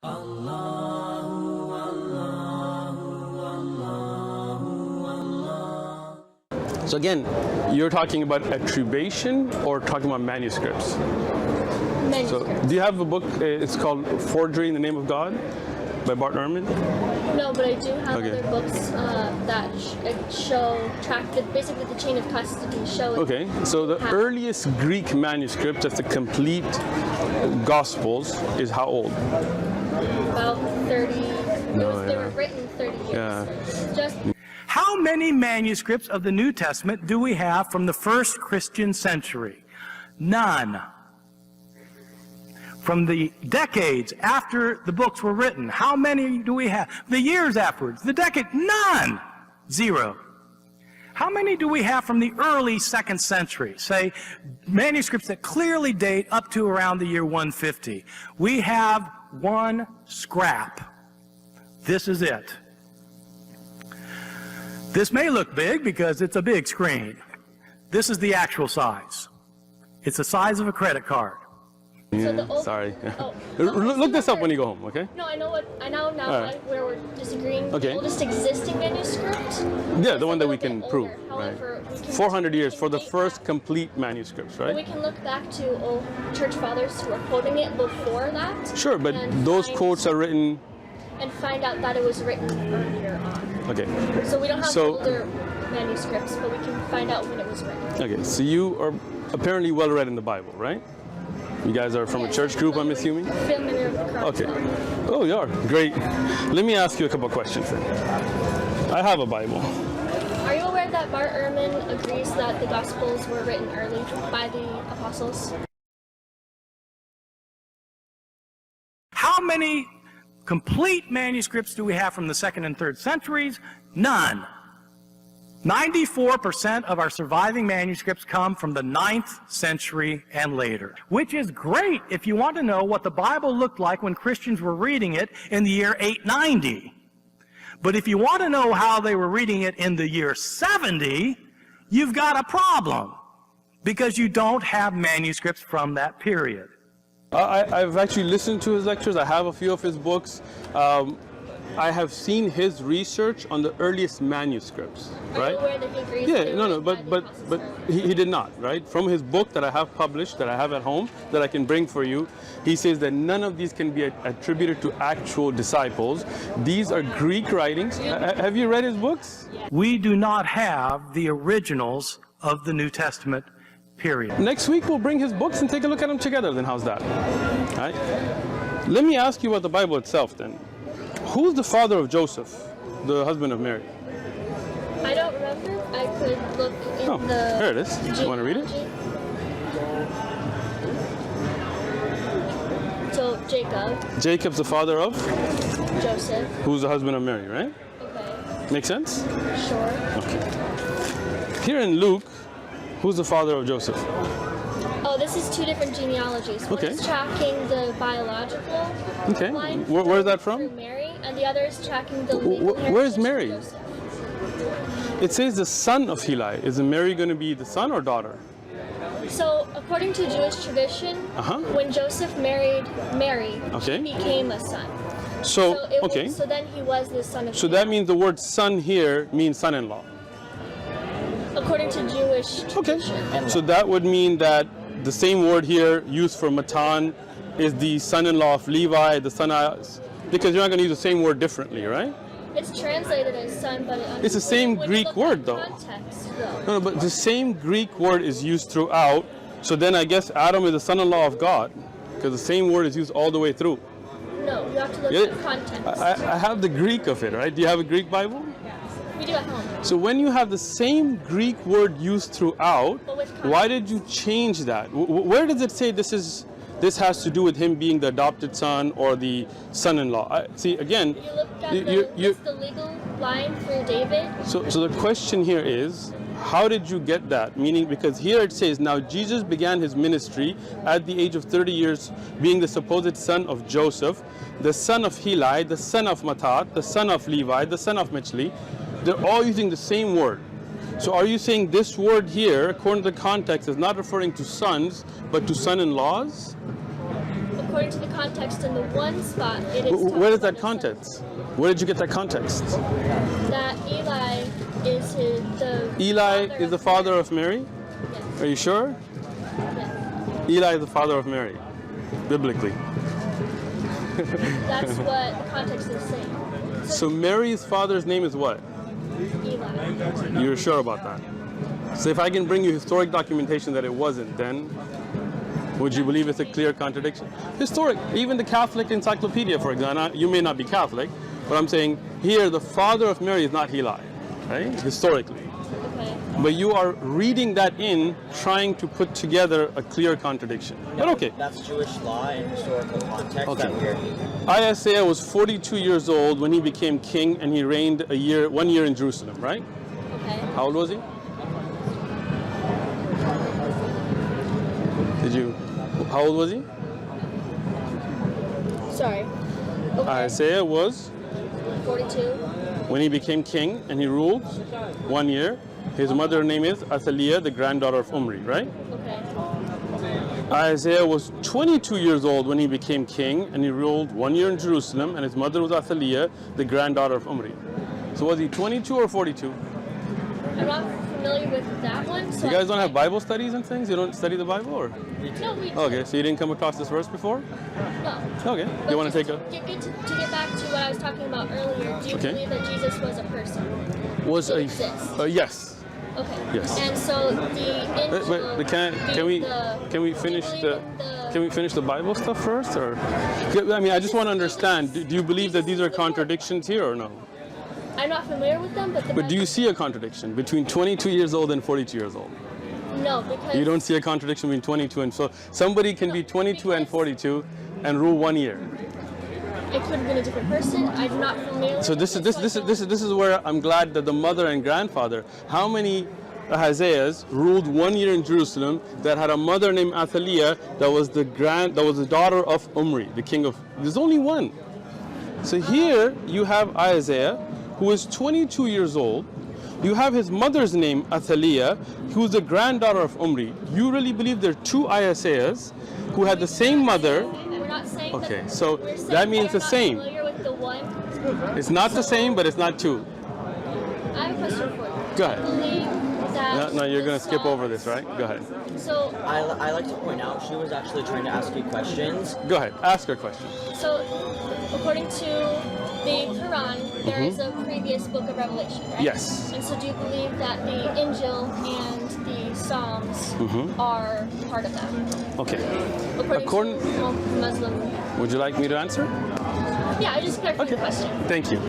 So again, you're talking about attribution or talking about manuscripts? Manuscripts. So do you have a book, it's called Forgery in the Name of God by Bart Ehrman? No, but I do have other books that track basically the chain of custody. Okay, so the earliest Greek manuscript that's the complete Gospels is how old? About 30. They were written 30 years. Yeah. How many manuscripts of the New Testament do we have from the first Christian century? None. From the decades after the books were written, how many do we have? The years afterwards, the decade, none. Zero. How many do we have from the early second century? Say, manuscripts that clearly date up to around the year 150. We have one scrap. This is it. This may look big because it's a big screen. This is the actual size. It's the size of a credit card. Yeah, sorry. Look this up when you go home, okay? No, I know now where we're disagreeing. Okay. The oldest existing manuscript. Yeah, the one that we can prove. However, right. 400 years for the first complete manuscripts, right? We can look back to old church fathers who were quoting it before that. Sure, but those quotes are written. And find out that it was written earlier on. Okay. So we don't have older manuscripts, but we can find out when it was written. Okay, so you are apparently well read in the Bible, right? You guys are from a church group, I'm assuming? Familiar with Christ. Okay. Oh, you are. Great. Let me ask you a couple of questions then. I have a Bible. Are you aware that Bart Ehrman agrees that the Gospels were written early by the apostles? How many complete manuscripts do we have from the second and third centuries? None. 94% of our surviving manuscripts come from the 9th century and later, which is great if you want to know what the Bible looked like when Christians were reading it in the year 890. But if you want to know how they were reading it in the year 70, you've got a problem because you don't have manuscripts from that period. I've actually listened to his lectures. I have a few of his books. I have seen his research on the earliest manuscripts, right? Are you aware that he agrees? Yeah, but he did not, right? From his book that I have published, that I have at home, that I can bring for you, he says that none of these can be attributed to actual disciples. These are Greek writings. Have you read his books? We do not have the originals of the New Testament, period. Next week we'll bring his books and take a look at them together, then how's that? All right? Let me ask you about the Bible itself then. Who's the father of Joseph, the husband of Mary? I don't remember. I could look in the... Here it is. You want to read it? So, Jacob. Jacob's the father of? Joseph. Who's the husband of Mary, right? Okay. Make sense? Sure. Okay. Here in Luke, who's the father of Joseph? Oh, this is two different genealogies. Okay. One is tracking the biological line. Where's that from? Through Mary, and the other is tracking the legal Where's Mary? Joseph. It says the son of Heli. Is Mary going to be the son or daughter? So, according to Jewish tradition, when Joseph married Mary, he became a son. So then he was the son of So Heli. that means the word son here means son-in-law. According to Jewish tradition. Okay. So that would mean that the same word here used for Matan is the son-in-law of Levi, the son of, because you're not going to use the same word differently, right? It's translated as son, but it's the same Greek word though. No, but the same Greek word is used throughout. So then I guess Adam is the son-in-law of God, because the same word is used all the way through. No, you have to look at the context. I have the Greek of it, right? Do you have a Greek Bible? We do at home. So when you have the same Greek word used throughout, why did you change that? Where does it say this has to do with him being the adopted son or the son-in-law? See, again, you look at the legal line for David. So the question here is, how did you get that? Meaning, because here it says, now Jesus began his ministry at the age of 30 years, being the supposed son of Joseph, the son of Heli, the son of Matthat, the son of Levi, the son of Michli. They're all using the same word. So are you saying this word here, according to the context, is not referring to sons, but to son-in-laws? according to the context in the one spot, it is. Where is that context? Where did you get that context? That Eli is the father of Mary? Yes. Are you sure? Yes. Eli is the father of Mary, biblically. That's what the context is saying. So Mary's father's name is what? Eli. You're sure about that? So if I can bring you historic documentation that it wasn't, then would you believe it's a clear contradiction? Historic, even the Catholic Encyclopedia, for example, you may not be Catholic, but I'm saying here the father of Mary is not Eli, right? Historically. Okay. But you are reading that in, trying to put together a clear contradiction. No, but okay. That's Jewish law and historical context Okay. that we're... Isaiah was 42 years old when he became king, and he reigned 1 year in Jerusalem, right? Okay. How old was he? How old was he? Sorry. Okay. Isaiah was 42. when he became king, and he ruled 1 year. His mother's name is Athaliah, the granddaughter of Omri, right? Okay. Isaiah was 22 years old when he became king, and he ruled 1 year in Jerusalem, and his mother was Athaliah, the granddaughter of Omri. So was he 22 or 42? I'm not familiar with that one. So You guys don't have Bible studies and things? You don't study the Bible, or? No, we do. Okay, so you didn't come across this verse before? No. Okay, But you want to just take a... to get back to what I was talking about earlier, do you Okay. believe that Jesus was a person? Was It a... exists. Yes. Okay. Yes. And so the angel... But can we finish can we finish the Bible stuff first, or? I mean, I just want to understand. Do you believe that these are contradictions here, or no? I'm not familiar with them, but But do you see a contradiction between 22 years old and 42 years old? No, because... You don't see a contradiction between 22 and... So somebody can be 22 and 42 and rule 1 year. It could have been a different person. I'm not familiar. So this is where I'm glad that the mother and grandfather, how many Isaiahs ruled 1 year in Jerusalem that had a mother named Athaliah that was the daughter of Omri, the king of... There's only one. So here you have Isaiah, who is 22 years old. You have his mother's name, Athaliah, who's the granddaughter of Omri. You really believe there are two Isaiahs who had the same mother? We're not saying Okay, that, so we're saying that means we're the same. Not familiar with the one. It's not the same, but it's not two. I have a question for you. Go ahead. Do you believe that No, you're the going to skip over songs- this, right? Go ahead. So, I like to point out, she was actually trying to ask you questions. Go ahead. Ask her question. so according to the Quran, there is a previous book of Revelation, right? Yes. And so do you believe that the Injil and the Psalms are part of that? Okay. According to Muslim... Would you like me to answer? Yeah, I just clarify the Okay. question. Thank you.